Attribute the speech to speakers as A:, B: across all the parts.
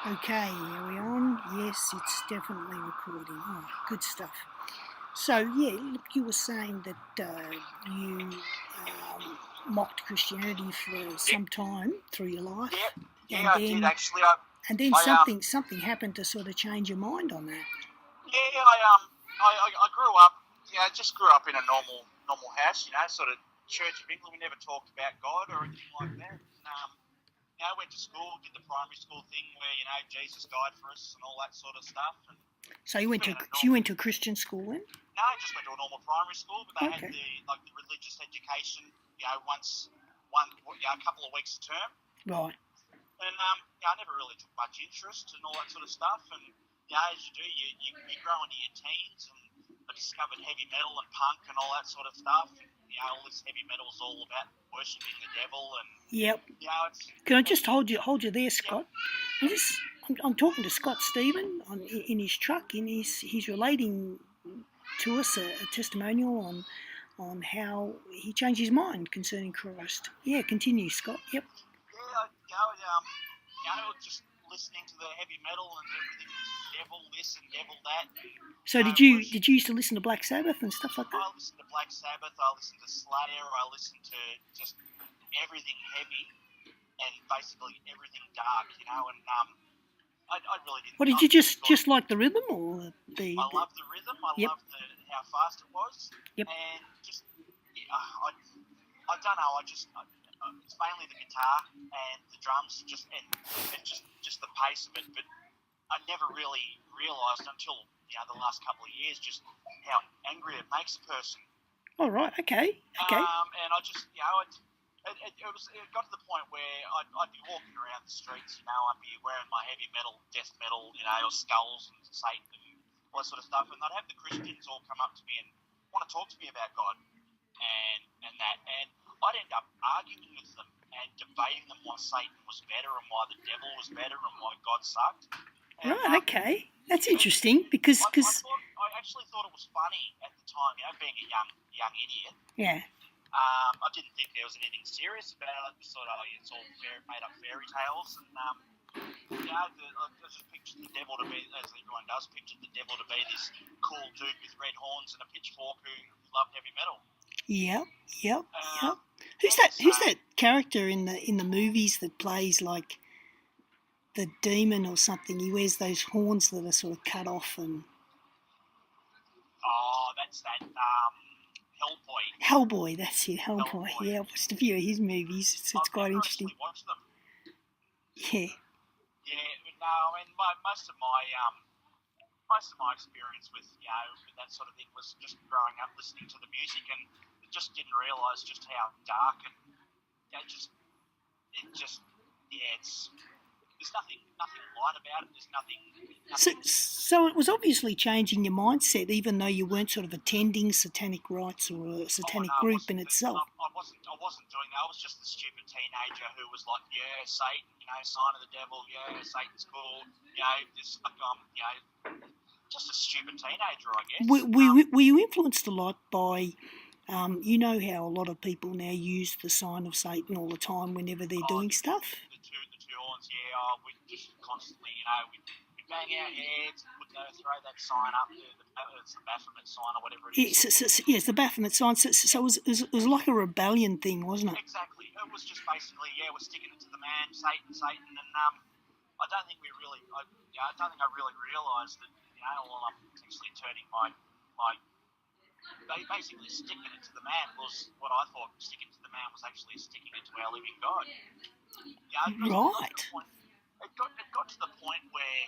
A: Okay, are we on? Yes, it's definitely recording. Oh, good stuff. So, yeah, look, you were saying that you mocked Christianity for
B: Yeah,
A: some time through your life,
B: yeah,
A: and
B: I did
A: then
B: actually.
A: and then
B: I
A: something happened to sort of change your mind on that.
B: yeah, I grew up. Yeah, I just grew up in a normal house. Sort of Church of England. We never talked about God or anything like that. And, I went to school, did the primary school thing where Jesus died for us and all that sort of stuff. And
A: So
B: just been in a
A: you
B: normal.
A: went to a Christian school then?
B: No, I just went to a normal primary school, but they had
A: Okay,
B: the religious education. A couple of weeks a term.
A: right.
B: And I never really took much interest and all that sort of stuff. And as you do, you grow into your teens, and I discovered heavy metal and punk and all that sort of stuff. And, all this heavy metal is all about worshipping the devil, and
A: Yep.
B: it's.
A: Can I just hold you there,
B: Yep.
A: Scott? I'm talking to Scott Stephen in his truck, and he's relating to us a testimonial on how he changed his mind concerning Christ. Yeah, continue, Scott. Yep.
B: Just listening to the heavy metal and everything was devil this and devil that.
A: So did you used to listen to Black Sabbath and stuff like that?
B: I listened to Black Sabbath. I listened to Slayer. I listened to just everything heavy and basically everything dark. And I really didn't.
A: What did you just like the rhythm or the?
B: I loved the rhythm. I
A: Yep.
B: loved how fast it was.
A: Yep.
B: And just I don't know. It's mainly the guitar and the drums, and just the pace of it. But I never really realised until the last couple of years just how angry it makes a person.
A: All right. Okay.
B: And I just it got to the point where I'd be walking around the streets. I'd be wearing my heavy metal, death metal, or skulls and Satan and all that sort of stuff. And I'd have the Christians all come up to me and want to talk to me about God and that. And I'd end up arguing with them and debating them why Satan was better and why the devil was better and why God sucked. And,
A: right. Okay. That's interesting because
B: I actually thought it was funny at the time. Being a young idiot.
A: Yeah.
B: I didn't think there was anything serious about it. I just thought, it's all made up fairy tales. And I just pictured the devil to be, as everyone does, pictured the devil to be this cool dude with red horns and a pitchfork who loved heavy metal.
A: Yep. Who's that character in the movies that plays like the demon or something? He wears those horns that are sort of cut off and.
B: Oh, that's that Hellboy.
A: Hellboy, that's it. Hellboy. Yeah, I watched a few of his movies. It's quite interesting.
B: I've watched them.
A: Yeah.
B: Yeah, no, and most of my experience with with that sort of thing was just growing up listening to the music, and just didn't realise just how dark and it's there's nothing light about it. There's nothing.
A: So it was obviously changing your mindset, even though you weren't sort of attending satanic rites or a satanic group in itself.
B: I wasn't doing that. I was just a stupid teenager who was like, yeah, Satan, sign of the devil, yeah, Satan's cool, just like just a stupid teenager, I guess.
A: Were you influenced a lot by? You know how a lot of people now use the sign of Satan all the time whenever they're doing stuff?
B: The two horns, we just constantly, we'd bang our heads, we'd throw that sign up, it's the Baphomet sign or whatever it is.
A: Yes, the Baphomet sign. So it was like a rebellion thing, wasn't it?
B: Exactly. It was just basically, we're sticking it to the man, Satan, and I don't think I really realised that, I'm potentially turning my basically sticking it to the man was what I thought sticking to the man was actually sticking it to our living God.
A: Right.
B: It got to the point where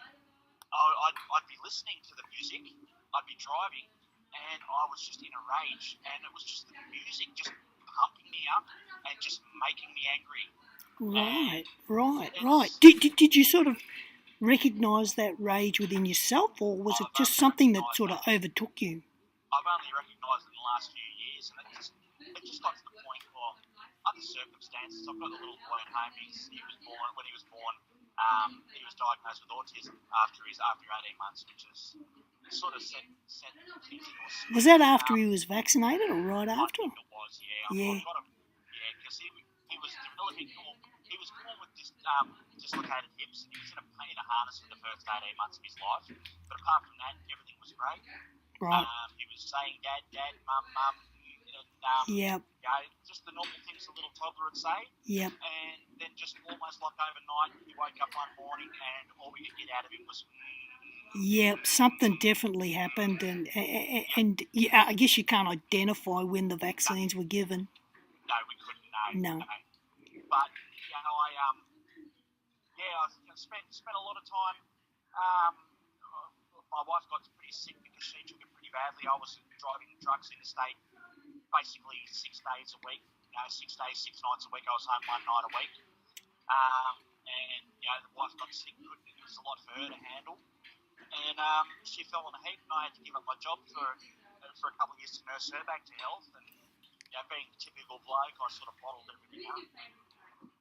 B: I'd be listening to the music, I'd be driving, and I was just in a rage, and it was just the music just pumping me up and just making me angry.
A: Right. Did you sort of recognise that rage within yourself, or was it just something that sort of overtook you?
B: I've only recognised it in the last few years, and it just got to the point where other circumstances. I've got a little boy at home. When he was born, he was diagnosed with autism after 18 months, which is sort of set things in.
A: Was that after he was vaccinated or right after?
B: I think it was, yeah. Because he was developing. He he was born with dislocated hips, and he was in a harness for the first 18 months of his life. But apart from that, everything was great.
A: Right.
B: He was saying dad, mum, and
A: Yep.
B: just the normal things a little toddler would say.
A: Yep.
B: And then just almost like overnight, he woke up one morning and all we could get out of him was.
A: Yep. Something definitely happened, and yeah, I guess you can't identify when the vaccines were given.
B: No, we couldn't.
A: No.
B: But I spent a lot of time. My wife got pretty sick because she took it pretty badly. I was driving trucks interstate basically 6 days a week. 6 days, 6 nights a week. I was home 1 night a week. And the wife got sick. It was a lot for her to handle. And she fell on a heap, and I had to give up my job for a couple of years to nurse her back to health. And being the typical bloke, I sort of bottled everything up.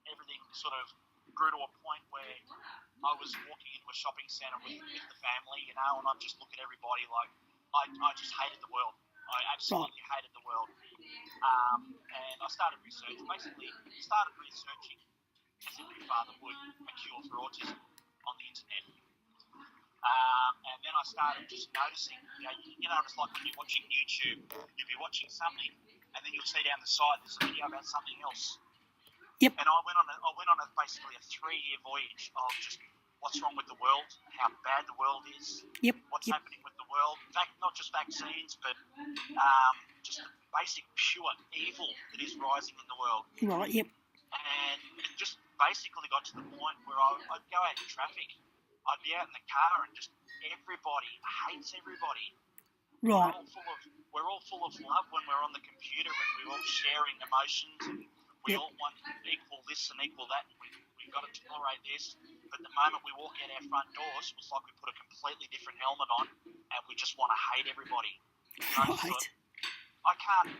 B: Everything sort of grew to a point where I was walking into a shopping centre with the family, and I'd just look at everybody like I just hated the world. I absolutely hated the world. And I started researching, as every father would, a cure for autism on the internet. And then I started just noticing, it's like when you're watching YouTube, you'll be watching something, and then you'll see down the side there's a video about something else.
A: Yep.
B: And I went on basically a 3-year voyage of just what's wrong with the world, how bad the world is, what's happening with the world. In fact, not just vaccines, but just the basic pure evil that is rising in the world.
A: Right. Yep.
B: And it just basically got to the point where I'd go out in traffic. I'd be out in the car and just everybody hates everybody.
A: Right.
B: We're all full of love when we're on the computer, and we're all sharing emotions, and we all want equal this and equal that, and we've got to tolerate this. But the moment we walk out our front doors, it's like we put a completely different helmet on, and we just want to hate everybody.
A: Right.
B: I can't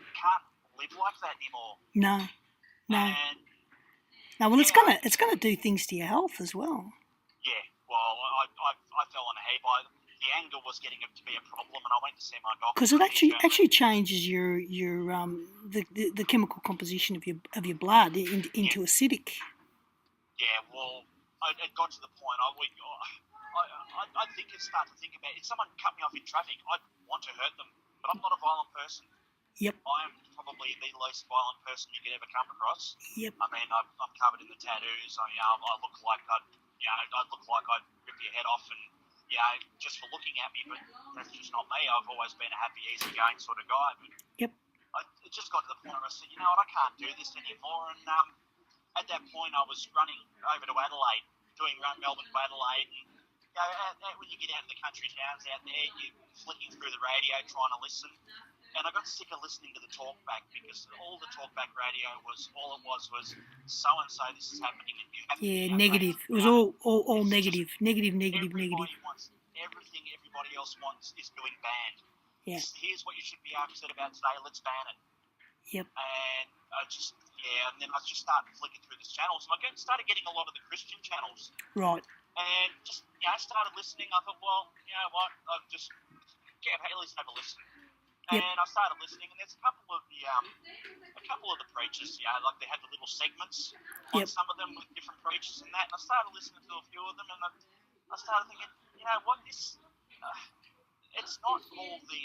B: live like that anymore.
A: No.
B: And,
A: well, it's gonna do things to your health as well.
B: Yeah. Well, I fell on a heap. The anger was getting to be a problem, and I went to see my doctor.
A: Because it actually changes your the chemical composition of your blood into acidic.
B: Yeah. Well, it got to the point. I think it's start to think about if someone cut me off in traffic, I'd want to hurt them, but I'm not a violent person.
A: Yep.
B: I am probably the least violent person you could ever come across.
A: Yep.
B: I mean, I'm covered in the tattoos. I look like I'd rip your head off, and just for looking at me. But that's just not me. I've always been a happy, easygoing sort of guy. But it just got to the point where I said, you know what, I can't do this anymore. And at that point, I was running over to Adelaide, doing Melbourne to Adelaide, and when you get out in the country towns out there, you're flicking through the radio trying to listen. And I got sick of listening to the talkback because all the talkback radio was so-and-so, this is happening. And you have
A: negative. It was all negative. Negative.
B: Everybody wants everything everybody else wants is doing banned.
A: Yeah.
B: Here's what you should be upset about today, let's ban it.
A: Yep.
B: And and then I just started flicking through these channels, and I started getting a lot of the Christian channels.
A: Right.
B: And just, I started listening. I thought, well, you know what, I'll just at least have a listen.
A: Yep.
B: And I started listening, and there's a couple of the preachers, like they had the little segments on some of them with different preachers and that. And I started listening to a few of them, and I started thinking, you know what, this, it's not all the,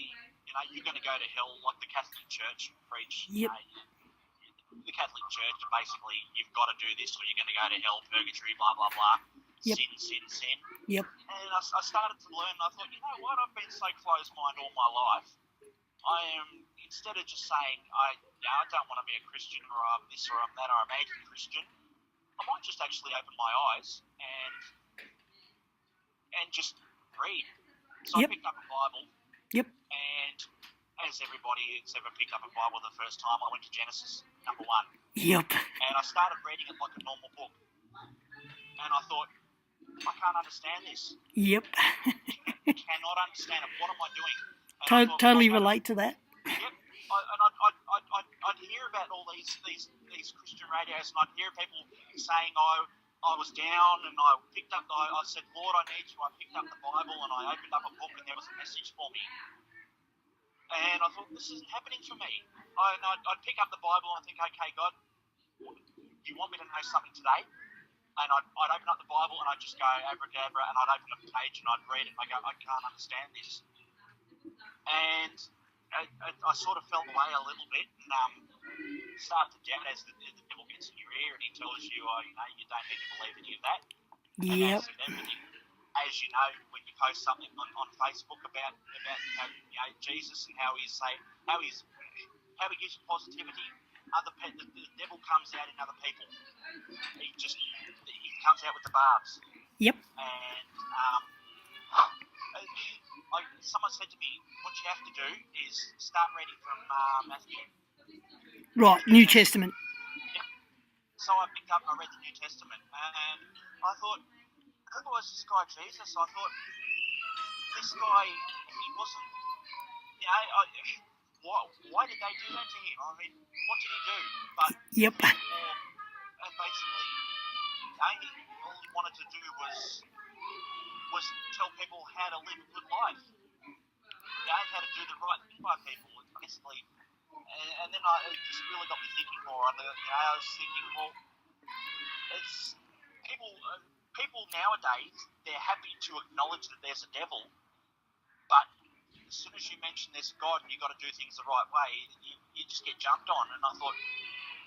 B: you're going to go to hell like the Catholic Church preach.
A: Yep.
B: The Catholic Church, basically, you've got to do this or you're going to go to hell, purgatory, blah, blah, blah.
A: Yep.
B: Sin.
A: Yep.
B: And I started to learn, and I thought, you know what, I've been so close-minded all my life. I am, instead of just saying, I don't want to be a Christian, or I'm this, or I'm that, or I'm anti-Christian, I might just actually open my eyes and just read. So I picked up a Bible.
A: Yep.
B: And as everybody has ever picked up a Bible the first time, I went to Genesis, number 1.
A: Yep.
B: And I started reading it like a normal book. And I thought, I can't understand this.
A: Yep.
B: Cannot understand it. What am I doing?
A: Totally relate to that.
B: Yep. I'd hear about all these Christian radios, and I'd hear people saying, I was down, and I said, Lord, I need you. I picked up the Bible, and I opened up a book, and there was a message for me. And I thought, this isn't happening for me. I'd pick up the Bible and think, okay, God, you want me to know something today? And I'd open up the Bible and I'd just go abracadabra, and I'd open a page and I'd read it and I go, I can't understand this. And I sort of fell away a little bit and started to doubt as the devil gets in your ear and he tells you, you know, you don't need to believe any of that. And
A: Yep.
B: as with everything, as you know, when you post something on Facebook about you know Jesus and how he gives you positivity, the devil comes out in other people. He comes out with the barbs.
A: Yep.
B: And someone said to me, what you have to do is start reading from Matthew.
A: Right, New Testament.
B: Yep. So I read the New Testament, and I thought, who was this guy Jesus? I thought, this guy, he wasn't, you know, why did they do that to him? I mean, what did he do? But
A: Yep.
B: And basically, all he wanted to do was tell people how to live a good life. You know, how to do the right thing by people, basically. And then it just really got me thinking more. I was thinking, well, it's people nowadays, they're happy to acknowledge that there's a devil, but as soon as you mention there's a God and you've got to do things the right way, you just get jumped on. And I thought,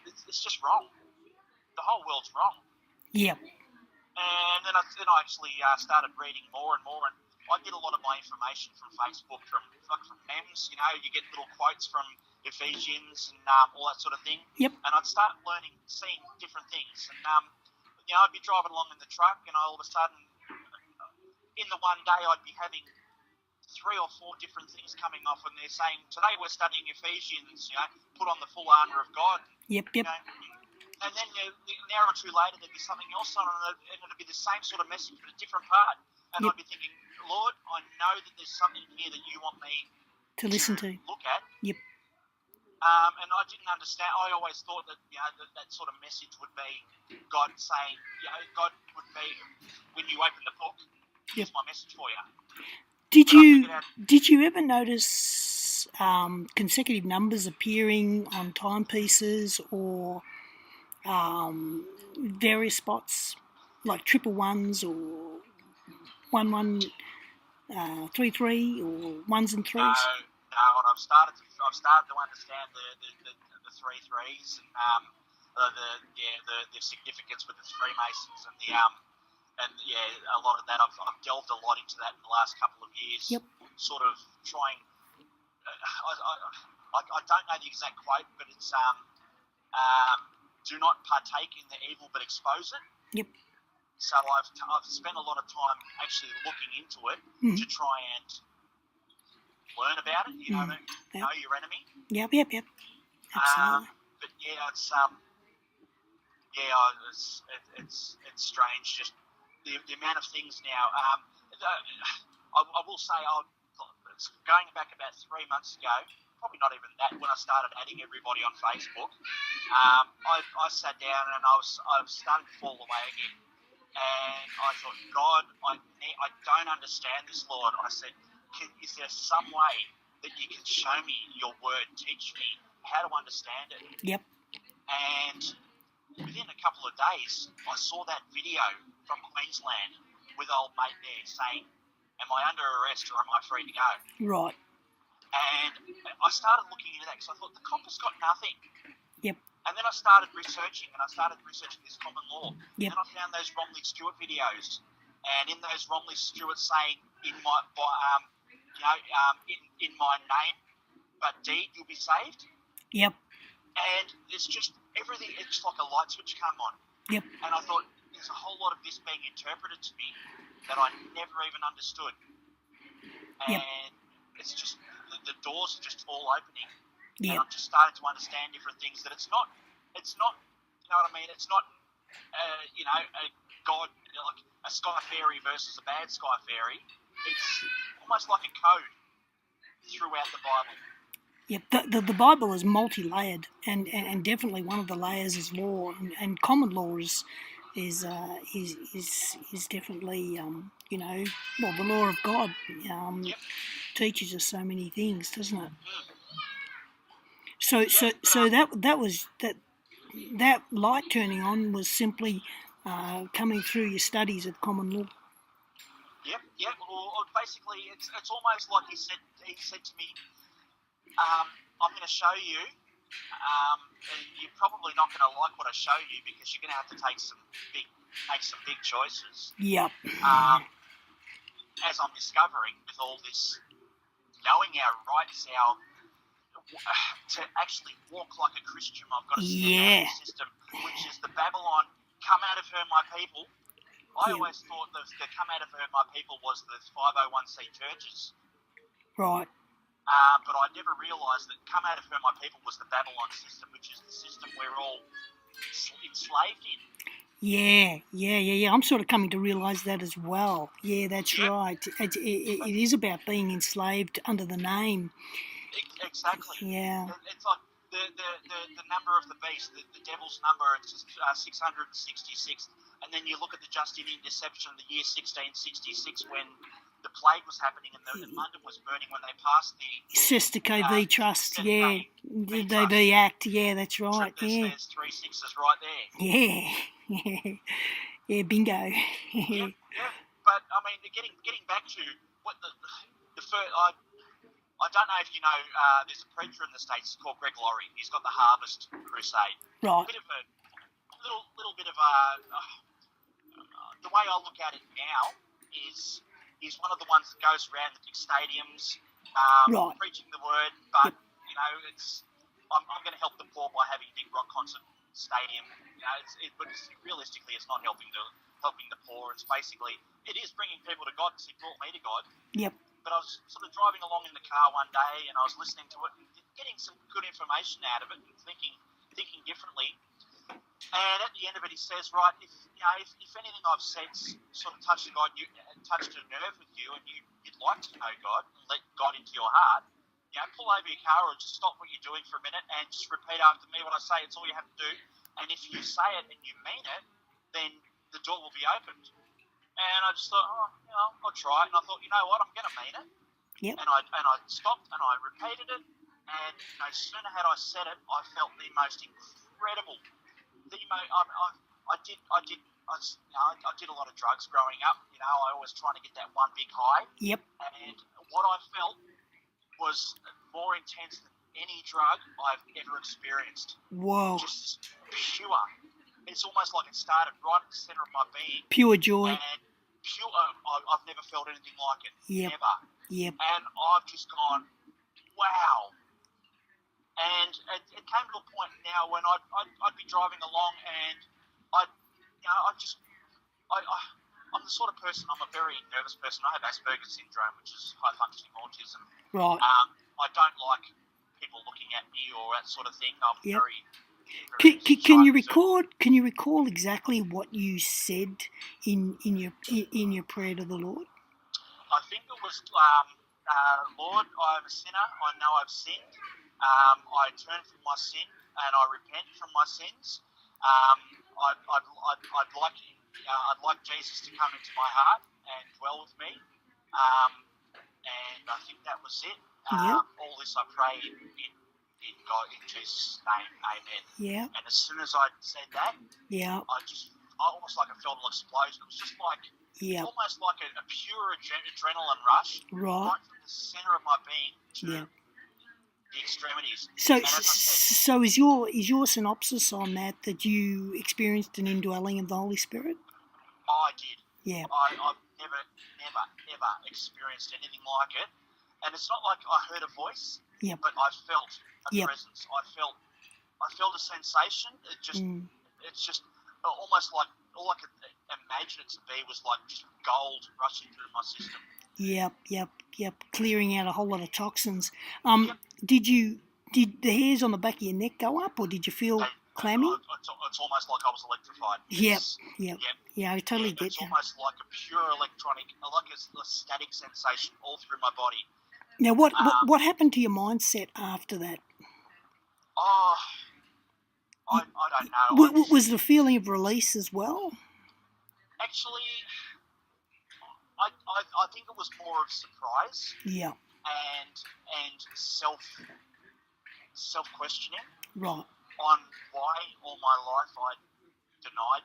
B: it's just wrong. The whole world's wrong.
A: Yep.
B: And then I actually started reading more and more, and I get a lot of my information from Facebook, from memes. You know, you get little quotes from Ephesians and all that sort of thing.
A: Yep.
B: And I'd start seeing different things. And you know, I'd be driving along in the truck, and all of a sudden, in the one day, I'd be having 3 or 4 different things coming off, and they're saying, today we're studying Ephesians. You know, put on the full armour of God.
A: Yep.
B: You know, and then an hour or two later, there'd be something else on, and it'd be the same sort of message, but a different part. And
A: Yep.
B: I'd be thinking, Lord, I know that there's something here that you want me
A: To listen to.
B: look at.
A: Yep.
B: And I didn't understand. I always thought that, you know, that sort of message would be God saying, you know, God would be, when you open the book, here's my message for you.
A: Did you ever notice consecutive numbers appearing on timepieces or various spots like 111s or 1133 or 1s and 3s?
B: No, and I've started to understand the 3 3s and the significance with the Freemasons and a lot of that. I've delved a lot into that in the last couple of years.
A: Yep.
B: Sort of trying. I don't know the exact quote, but it's do not partake in the evil, but expose it.
A: Yep.
B: So I've spent a lot of time actually looking into it to try and learn about it. You know, know your enemy.
A: Yep. Absolutely.
B: But yeah, it's strange. Just the amount of things now. I will say, going back about 3 months ago, probably not even that, when I started adding everybody on Facebook, I sat down and I was starting to fall away again. And I thought, God, I don't understand this, Lord. I said, is there some way that you can show me your word, teach me how to understand it?
A: Yep.
B: And within a couple of days, I saw that video from Queensland with old mate there saying, am I under arrest or am I free to go?
A: Right.
B: And I started looking into that because I thought, the cop has got nothing.
A: Yep.
B: And then I started researching, this common law.
A: Yep.
B: And I found those Romney Stewart videos. And in those Romney Stewart saying, in my name, but deed, you'll be saved.
A: Yep.
B: And there's just everything, it's like a light switch come on.
A: Yep.
B: And I thought, there's a whole lot of this being interpreted to me that I never even understood. And it's just, the doors are just all opening.
A: Yep.
B: And I'm just starting to understand different things, that it's not, you know what I mean? It's not, a God, like a sky fairy versus a bad sky fairy. It's almost like a code throughout the Bible.
A: Yep, the Bible is multi-layered, and definitely one of the layers is law, and common law is definitely the law of God teaches us so many things, doesn't it? So that that light turning on was simply coming through your studies of common law.
B: Yep. Or basically, it's almost like he said to me, I'm going to show you, and you're probably not going to like what I show you because you're going to have to make some big choices.
A: Yep.
B: As I'm discovering with all this, knowing our rights, to actually walk like a Christian, I've got to step out of the system, which is the Babylon, come out of her, my people. I always thought the come out of her, my people was the 501c churches.
A: Right.
B: But I never realised that come out of her, my people was the Babylon system, which is the system we're all enslaved in.
A: Yeah. I'm sort of coming to realise that as well. Yeah, that's right. It is about being enslaved under the name.
B: Exactly.
A: Yeah.
B: It's like the number of the beast, the devil's number, it's 666. And then you look at the Justinian deception of the year 1666 when the plague was happening and London was burning when they passed the
A: Sestico v Trust, the V Act, that's right.
B: There's 3 6s right there.
A: Yeah, bingo.
B: Yeah. But I mean, getting back to what the first, I don't know if you know, there's a preacher in the States called Greg Laurie. He's got the Harvest Crusade.
A: Right.
B: Little bit of a. The way I look at it now is he's one of the ones that goes around the big stadiums, preaching the word. But I'm going to help the poor by having a big rock concert stadium. But realistically, it's not helping the poor. It's basically it is bringing people to God. He brought me to God.
A: Yep.
B: But I was sort of driving along in the car one day, and I was listening to it and getting some good information out of it, and thinking differently. And at the end of it, he says, right, if anything I've said sort of touched a nerve with you, and you'd like to know God and let God into your heart, pull over your car or just stop what you're doing for a minute and just repeat after me what I say. It's all you have to do. And if you say it and you mean it, then the door will be opened. And I just thought, I'll try it. And I thought, you know what, I'm going to mean it.
A: Yep.
B: And I stopped and I repeated it. And no sooner had I said it, I felt the most incredible. I did a lot of drugs growing up. I always trying to get that one big high.
A: Yep.
B: And what I felt was more intense than any drug I've ever experienced.
A: Whoa.
B: Just pure. It's almost like it started right at the centre of my being.
A: Pure joy.
B: And pure. I've never felt anything like it.
A: Yep.
B: Never.
A: Yep.
B: And I've just gone, wow. And it came to a point now when I'd be driving along and I'm the sort of person, I'm a very nervous person. I have Asperger's syndrome, which is high functioning autism.
A: Right.
B: I don't like people looking at me or that sort of thing. I'm very
A: Can you recall exactly what you said in your prayer to the Lord?
B: I think it was, Lord, I am a sinner. I know I've sinned. I turn from my sin and I repent from my sins. I'd like Jesus to come into my heart and dwell with me. And I think that was it. All this I pray in God, in Jesus' name, amen.
A: Yeah.
B: And as soon as I said that, I almost like I felt an explosion. It was just like almost like a pure adrenaline rush, right from the centre of my being to the extremities.
A: So is your synopsis on that you experienced an indwelling of the Holy Spirit?
B: I did.
A: Yeah.
B: I've never experienced anything like it. And it's not like I heard a voice, but I felt a presence. I felt a sensation. It's just almost like all I could imagine it to be was like just gold rushing through my system. Yep.
A: Clearing out a whole lot of toxins. Did the hairs on the back of your neck go up, or did you feel clammy?
B: It's almost like I was electrified.
A: Yep. Yeah, I totally get
B: It's
A: that.
B: almost like a pure electronic, like a static sensation all through my body.
A: Now, what happened to your mindset after that?
B: Oh, I don't know.
A: Was the feeling of release as well?
B: Actually, I think it was more of surprise.
A: Yeah.
B: And self questioning.
A: Right.
B: on why all my life I denied,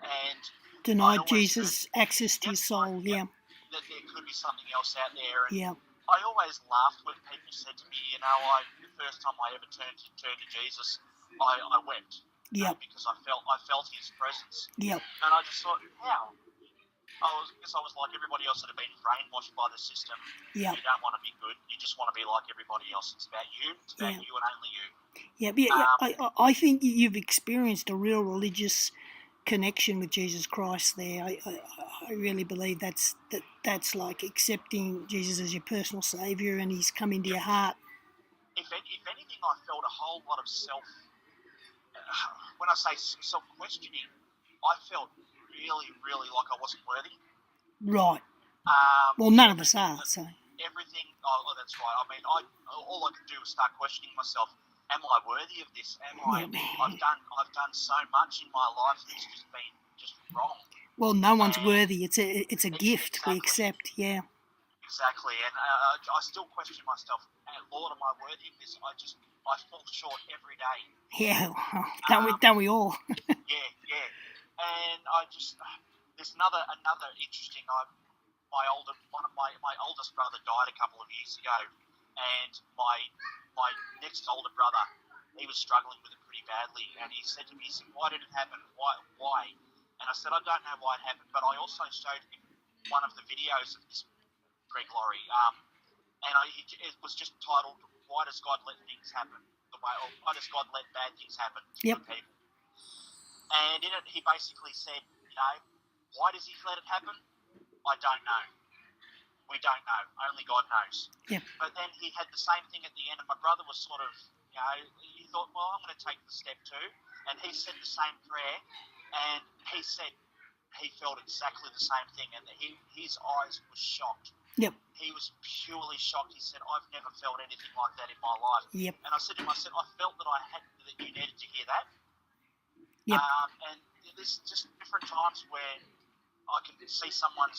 B: and I'd
A: Denied
B: always heard,
A: Jesus access to your soul. Yeah.
B: that there could be something else out there, and
A: Yeah.
B: I always laughed when people said to me, the first time I ever turned to Jesus, I wept,
A: Yep.
B: because I felt His presence,
A: Yep.
B: and I just thought, how? I was like everybody else that had been brainwashed by the system.
A: Yep.
B: You don't want to be good. You just want to be like everybody else. It's about you. It's about you and only you.
A: Yeah. I think you've experienced a real religious connection with Jesus Christ there. I really believe that's like accepting Jesus as your personal saviour, and He's come into your heart.
B: If anything, I felt a whole lot of when I say self-questioning, I felt really, really like I wasn't worthy.
A: Right. Well, none of us are. So
B: everything. Oh, that's right. I mean, all I could do was start questioning myself. Am I worthy of this? I've done so much in my life that's just been wrong.
A: Well, no one's worthy. It's a gift
B: exactly.
A: we accept. Yeah.
B: Exactly, and I still question myself. Lord, am I worthy of this? I fall short every day.
A: Yeah, don't we all?
B: yeah, and there's another interesting. My oldest brother died a couple of years ago, and my next older brother, he was struggling with it pretty badly, and he said to me, "Why did it happen? Why?" And I said, "I don't know why it happened, but I also showed him one of the videos of this Greg Laurie, and it was just titled, 'Why does God let things happen? Why does God let bad things happen to good people?'" And in it, he basically said, why does He let it happen? I don't know. We don't know. Only God knows.
A: Yep.
B: But then he had the same thing at the end, and my brother was sort of, he thought, well, I'm going to take the step too, and he said the same prayer, and he said he felt exactly the same thing, and his eyes were shocked.
A: Yep.
B: He was purely shocked. He said, "I've never felt anything like that in my life."
A: Yep.
B: And I said to him, I felt that that you needed to hear that.
A: Yep.
B: And there's just different times where I can see someone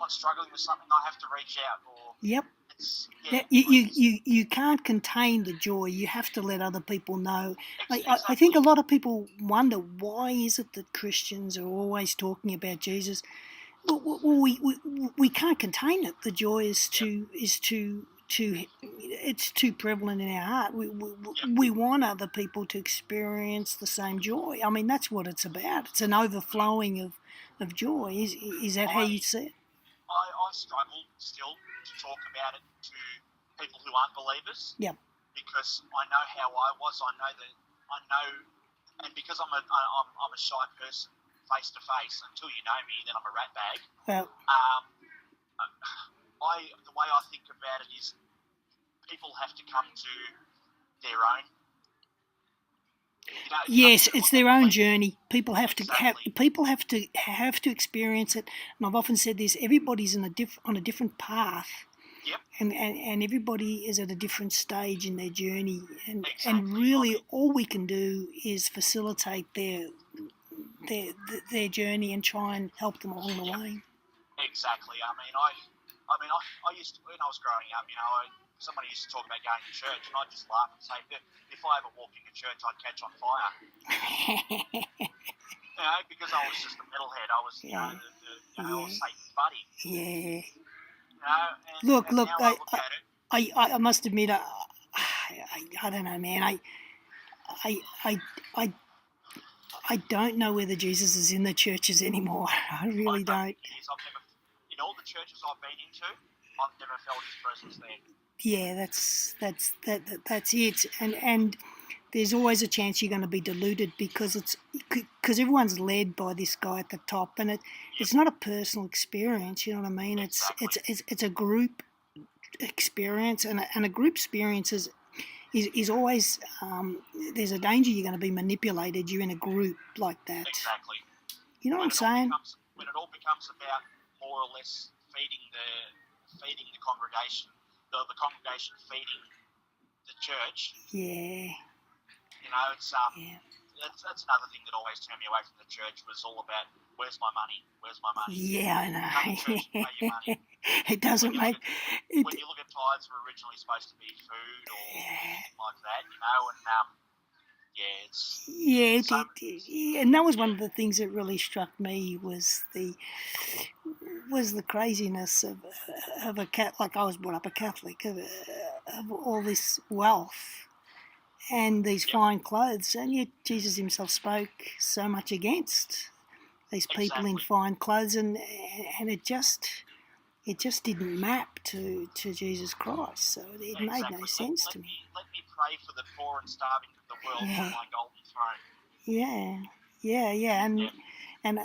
B: struggling with something, I have to reach out. Or
A: yep. You can't contain the joy. You have to let other people know.
B: Exactly.
A: I think a lot of people wonder, why is it that Christians are always talking about Jesus? Well, we can't contain it. The joy is it's too prevalent in our heart. We want other people to experience the same joy. I mean, that's what it's about. It's an overflowing of joy. Is that how you see it?
B: I struggle still to talk about it to people who aren't believers.
A: Yep.
B: Because I know how I was. I know, and because I'm a shy person face to face. Until you know me, then I'm a rat bag.
A: Well.
B: The way I think about it is, people have to come to their own.
A: Yes, it's their own journey. People have to experience it. And I've often said this: everybody's on a different path.
B: Yep.
A: And everybody is at a different stage in their journey, and really all we can do is facilitate their journey and try and help them along the way.
B: Exactly. I used to, when I was growing up, somebody used to talk about going to church, and I'd just laugh and say, if I ever walked into church, I'd catch on fire. Because I was just a metalhead. I was, I was Satan's buddy.
A: Yeah.
B: Look,
A: I must admit, I don't know, man. I don't know whether Jesus is in the churches anymore. I really don't.
B: In all the churches I've been into, I've never felt His presence there.
A: Yeah, that's it. And there's always a chance you're going to be deluded because everyone's led by this guy at the top, and it's not a personal experience. You know what I mean?
B: Exactly.
A: It's a group experience, and a group experience is always there's a danger you're going to be manipulated. You're in a group like that.
B: Exactly.
A: You know what I'm saying?
B: When it all becomes about more or less feeding the congregation, the congregation feeding the church.
A: Yeah.
B: It's that's another thing that always turned me away from the church, was all about, where's my money? Where's my money?
A: Yeah, I know.
B: Come to church, pay your money.
A: It doesn't make.
B: When you look at tithes, were originally supposed to be food or anything like that, and it's
A: Yeah,
B: so
A: and that was one of the things that really struck me was the craziness of a cat. Like I was brought up a Catholic of all this wealth and these
B: yep,
A: fine clothes, and yet Jesus himself spoke so much against these people in
B: exactly.
A: fine clothes, and it just didn't map to Jesus Christ. So it made no
B: Exactly. Let,
A: sense
B: let
A: to me.
B: me let me pray for the poor and starving of the world from
A: Yeah,
B: my golden throne.
A: yeah,
B: Yep.
A: and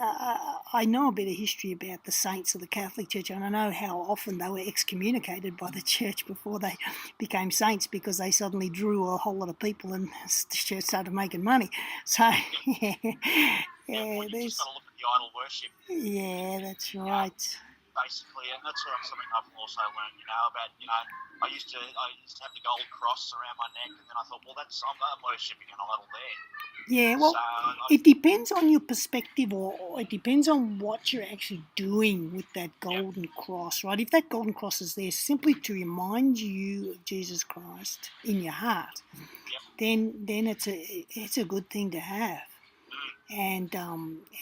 A: I know a bit of history about the saints of the Catholic Church, and I know how often they were excommunicated by the church before they became saints because they suddenly drew a whole lot of people, and the church started making money. So
B: Yep.
A: yeah,
B: Yep. Well, you've just got
A: there's
B: to look at the idol worship.
A: that's
B: You know,
A: right.
B: basically, and that's something I've also learned. About I used to have the gold cross around my neck, and then I thought, well, I'm worshiping an idol there.
A: Yeah,
B: So
A: well, it depends on your perspective, or it depends on what you're actually doing with that
B: yep,
A: golden cross, right? If that golden cross is there simply to remind you of Jesus Christ in your heart,
B: yep,
A: then it's a good thing to have,
B: mm,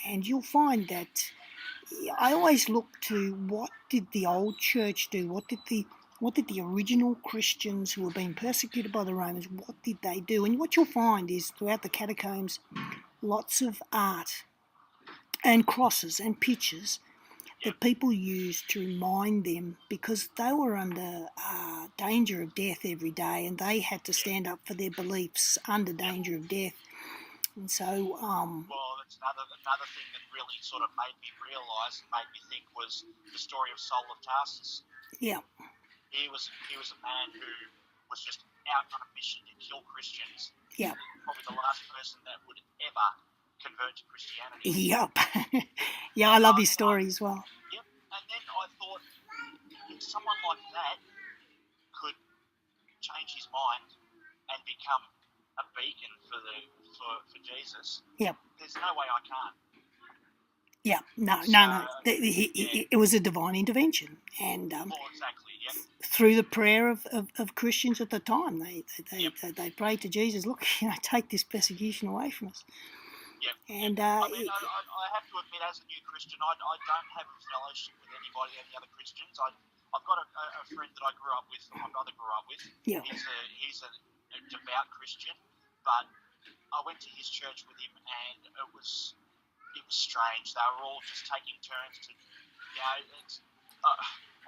A: and you'll find that I always look to what did the old church do? What did the original Christians who were being persecuted by the Romans, what did they do? And what you'll find is throughout the catacombs, lots of art and crosses and pictures
B: yep,
A: that people used to remind them because they were under danger of death every day and they had to
B: yeah,
A: stand up for their beliefs under
B: yep.
A: danger of death. And so,
B: Well, that's another thing that really sort of made me realise and made me think was the story of Saul of Tarsus.
A: yeah,
B: He was a man who was just out on a mission to kill Christians.
A: yeah,
B: Probably the last person that would ever convert to Christianity.
A: yep. Yeah, I
B: And
A: love his story as well.
B: yep. And then I thought, if someone like that could change his mind and become a beacon for Jesus,
A: Yep.
B: there's no way I can't.
A: Yeah, no,
B: So
A: no, no.
B: yeah,
A: It was a divine intervention, and
B: well, exactly. Yep,
A: through the prayer of Christians at the time,
B: yep,
A: they prayed to Jesus, look, take this persecution away from us.
B: yep, yep.
A: And
B: I mean, I have to admit, as a new Christian, I don't have a fellowship with any other Christians. I've got a friend that I grew up with, my brother grew up with.
A: yeah,
B: He's a devout Christian, but I went to his church with him, and it was strange. They were all just taking turns to,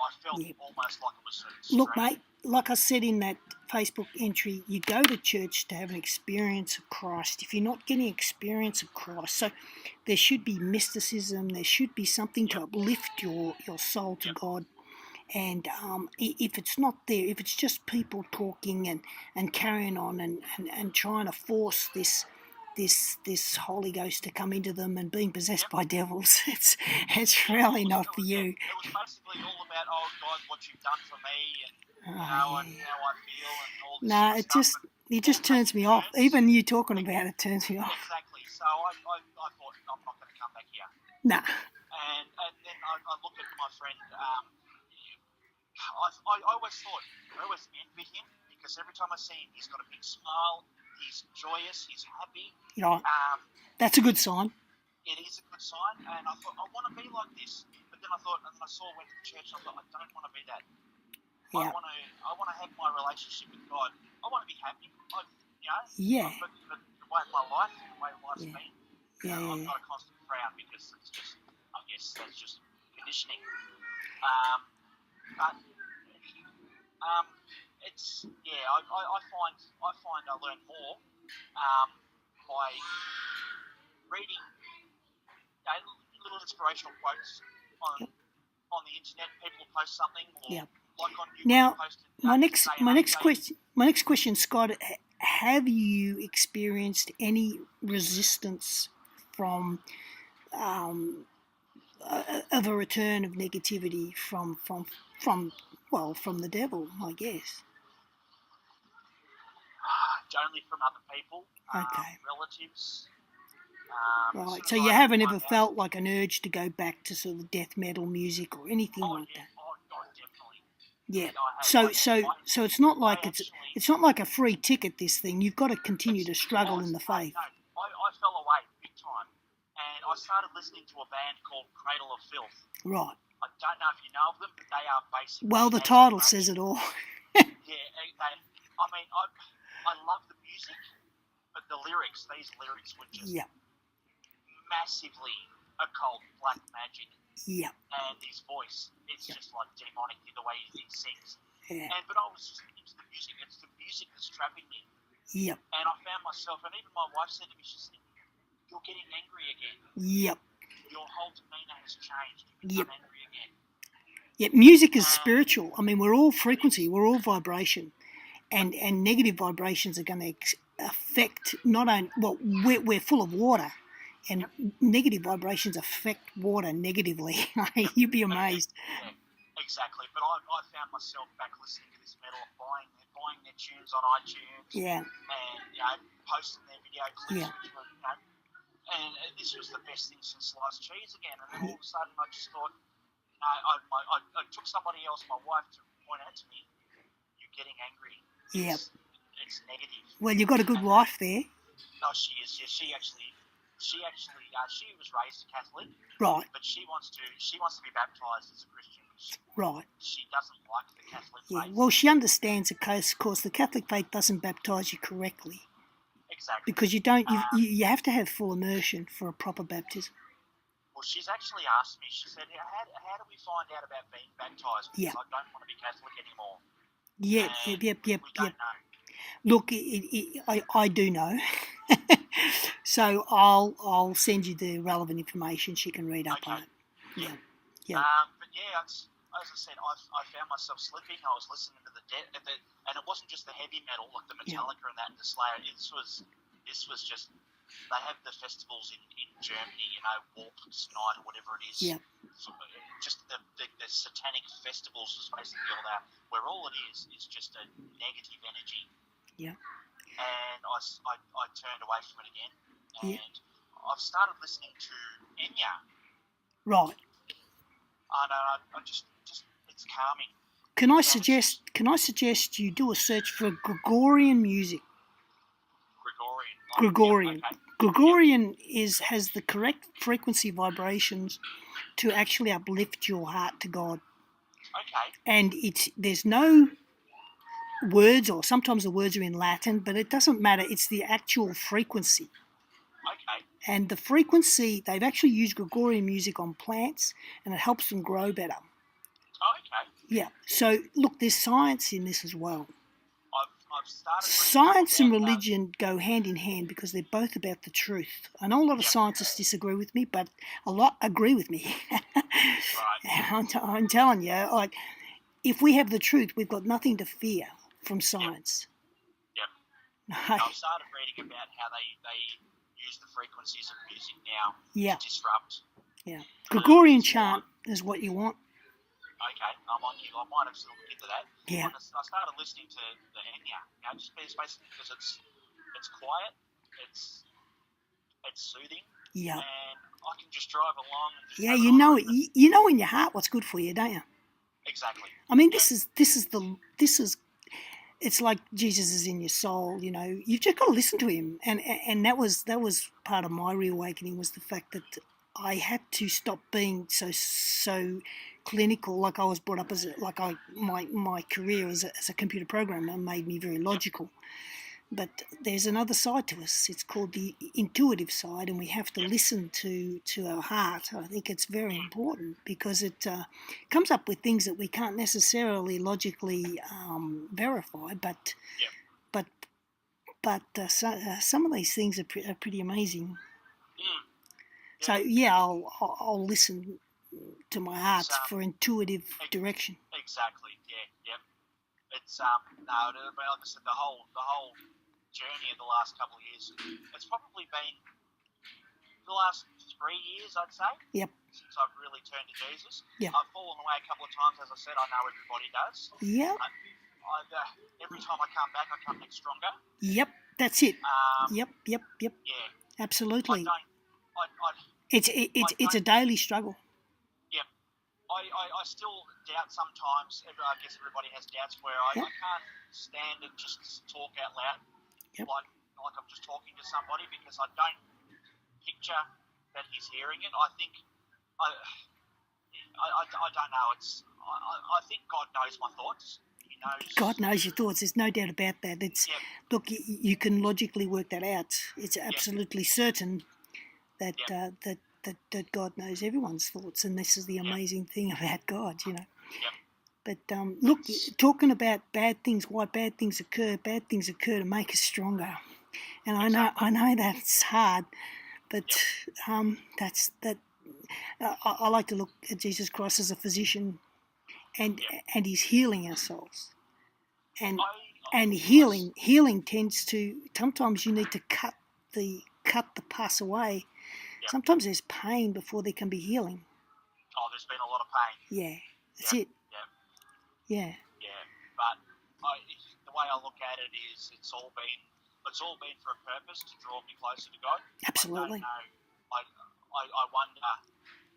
B: I felt
A: yeah.
B: almost like it was a
A: Look,
B: strange.
A: mate, like I said in that Facebook entry, you go to church to have an experience of Christ. If you're not getting experience of Christ, so there should be mysticism, there should be something
B: Yep,
A: to uplift your soul to
B: yep,
A: God. And if it's not there, if it's just people talking and carrying on and trying to force this Holy Ghost to come into them and being possessed
B: yep.
A: by devils, it's
B: Yeah,
A: really not for you.
B: it was basically all about, oh God, what you've done for me, and
A: Oh
B: and
A: yeah.
B: how I feel, and all this
A: No,
B: sort of stuff. And
A: it
B: all
A: just turns
B: taking
A: me off.
B: turns.
A: Even you talking about it turns me off.
B: Exactly. So I thought I'm not going to come back here.
A: Nah.
B: And then I look at my friend. I always envy him because every time I see him, he's got a big smile. He's joyous. He's happy.
A: You know,
B: Um,
A: that's a good sign.
B: it is a good sign, and I thought I want to be like this. But then I thought, and then I went to the church. And I thought I don't want to be that.
A: Yeah.
B: I want to have my relationship with God. I want to be happy.
A: Yeah.
B: But the way my life, the way life's
A: Yeah.
B: been,
A: Yeah.
B: I'm not a constant frown because it's just, I guess that's just conditioning. But it's I find I learn more by reading little inspirational quotes on
A: Yep.
B: on the internet. People post something, or
A: Yep.
B: like on you
A: Now,
B: posted.
A: my
B: AJ.
A: next question, Scott. Have you experienced any resistance from of a return of negativity from the devil? I guess.
B: Only from other people,
A: Okay.
B: relatives. As
A: Right.
B: soon
A: So
B: as
A: you
B: I
A: haven't
B: find
A: ever
B: out,
A: felt like an urge to go back to sort of death metal music or anything
B: oh
A: like
B: yeah,
A: that?
B: oh definitely.
A: Yeah.
B: And I had,
A: So
B: I,
A: so
B: I,
A: so it's not
B: I
A: like
B: actually,
A: it's not like a free ticket. This thing, you've got to continue to struggle in the
B: no,
A: faith.
B: I fell away big time. And I started listening to a band called Cradle of Filth.
A: Right.
B: I don't know if you know of them, but they are basically...
A: Well, the title says it all.
B: I love the music, but the lyrics, these lyrics were just
A: Yeah.
B: massively occult, black magic.
A: Yeah.
B: And his voice, it's just like demonic the way he sings.
A: Yeah.
B: But I was just into the music. It's the music that's trapping me.
A: Yep.
B: And I found myself, and even my wife said to me, she said, "You're getting angry again.
A: Yep.
B: Your whole demeanour has changed. You've become angry again."
A: Yeah, music is spiritual. I mean, we're all frequency, we're all vibration, and negative vibrations are going to affect not only we're full of water, and negative vibrations affect water negatively. You'd be amazed.
B: Yeah, exactly. But I found myself back listening to this metal, buying their tunes on iTunes,
A: Yeah.
B: and posting their video clips,
A: Yeah.
B: which were, and this was the best thing since sliced cheese again. And then all of a sudden, I just thought. I took somebody else, my wife, to point out to me, "You're getting angry.
A: Yeah.
B: It's negative."
A: Well, you've got a good wife there.
B: No, she is. Yeah, she was raised a Catholic.
A: Right.
B: But she wants to be baptised as a Christian.
A: Right.
B: She doesn't like the Catholic faith.
A: Well, she understands of course, the Catholic faith doesn't baptise you correctly.
B: Exactly.
A: Because you have to have full immersion for a proper baptism.
B: Well, she's actually asked me, she said, how do we find out about being baptised? Because I don't want to be Catholic anymore.
A: Yep.
B: We don't know.
A: Look, I do know. So I'll send you the relevant information. She can read up on it. Yeah.
B: But as I said, I found myself slipping. I was listening to and it wasn't just the heavy metal like the Metallica and that and the Slayer. This was just. They have the festivals in Germany, Warped Night or whatever it is.
A: Yeah.
B: Just the satanic festivals is basically all that, where all it is just a negative energy.
A: Yeah.
B: And I turned away from it again, and I've started listening to Enya.
A: Right.
B: And I just it's calming.
A: Can I suggest you do a search for Gregorian music? Gregorian.
B: Okay.
A: Gregorian has the correct frequency vibrations to actually uplift your heart to God.
B: Okay.
A: And there's no words, or sometimes the words are in Latin, but it doesn't matter. It's the actual frequency.
B: Okay.
A: And the frequency, they've actually used Gregorian music on plants, and it helps them grow better.
B: Oh, okay.
A: Yeah. So look, there's science in this as well.
B: I've started
A: Science and religion go hand in hand because they're both about the truth. I know a lot of scientists disagree with me, but a lot agree with me.
B: Right.
A: I'm telling you, like, if we have the truth, we've got nothing to fear from science.
B: Yep. I've started reading about how they use the frequencies of music now to disrupt.
A: Yeah. Gregorian chant is what you want.
B: Okay, I might have to look into that.
A: Yeah.
B: I started listening to the Enya, just basically because it's quiet, it's soothing,
A: yeah,
B: and I can just drive along. And just
A: you know in your heart what's good for you, don't you?
B: Exactly.
A: I mean, this is it's like Jesus is in your soul. You've just got to listen to him, and that was part of my reawakening, was the fact that I had to stop being so clinical. Like I was brought up my career as a computer programmer made me very logical. But there's another side to us. It's called the intuitive side, and we have to listen to our heart. I think it's very important because it comes up with things that we can't necessarily logically verify. But some of these things are pretty amazing. So I'll listen to my heart for intuitive direction.
B: Exactly. Yeah. It's like I said, the whole journey of the last couple of years. It's probably been the last 3 years, I'd say.
A: Yep.
B: Since I've really turned to Jesus.
A: Yeah.
B: I've fallen away a couple of times, as I said. I know everybody does.
A: Yeah.
B: Every time I come back, I come back stronger.
A: Yep. That's it. Yep.
B: Yeah.
A: Absolutely.
B: I
A: It's a daily struggle.
B: Yep. I still doubt sometimes. I guess everybody has doubts where I can't stand and just talk out loud,
A: Yep.
B: like I'm just talking to somebody, because I don't picture that he's hearing it. I think I don't know. I think God knows my thoughts. He knows.
A: God knows your thoughts. There's no doubt about that. Look, you can logically work that out. It's absolutely certain that that God knows everyone's thoughts, and this is the amazing thing about God, you know. But look, talking about bad things, why bad things occur to make us stronger. And I know that's hard, but I like to look at Jesus Christ as a physician, and he's healing our souls. And healing tends to, sometimes you need to cut the pus away. Sometimes there's pain before there can be healing.
B: Oh, there's been a lot of pain.
A: Yeah, that's it. Yeah.
B: But the way I look at it is, it's all been for a purpose, to draw me closer to God.
A: Absolutely.
B: I don't know. I wonder,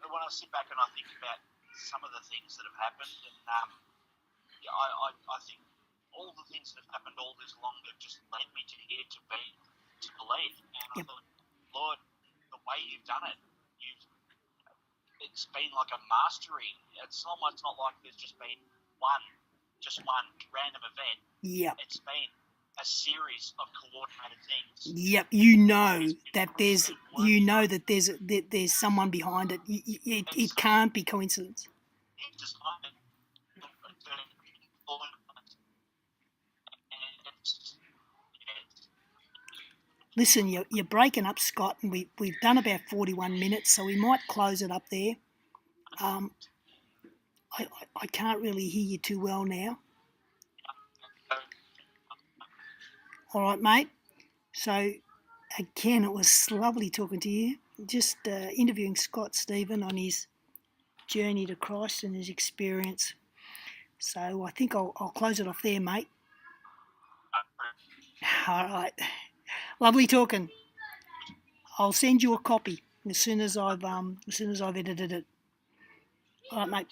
B: when I sit back and I think about some of the things that have happened, and I think all the things that have happened all this long have just led me to here to believe. And I thought, Lord, the way you've done it, it's been like a mastery. It's not like there's just been one random event.
A: Yep.
B: It's been a series of coordinated things.
A: Yep. There's someone behind it. It can't be coincidence.
B: It's just like
A: Listen, you're breaking up, Scott, and we've done about 41 minutes, so we might close it up there. I can't really hear you too well now. All right, mate. So, again, it was lovely talking to you. Just interviewing Scott Stephen on his journey to Christ and his experience. So I think I'll close it off there, mate. All right. Lovely talking. I'll send you a copy as soon as I've edited it. All right, mate.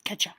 A: Catch ya.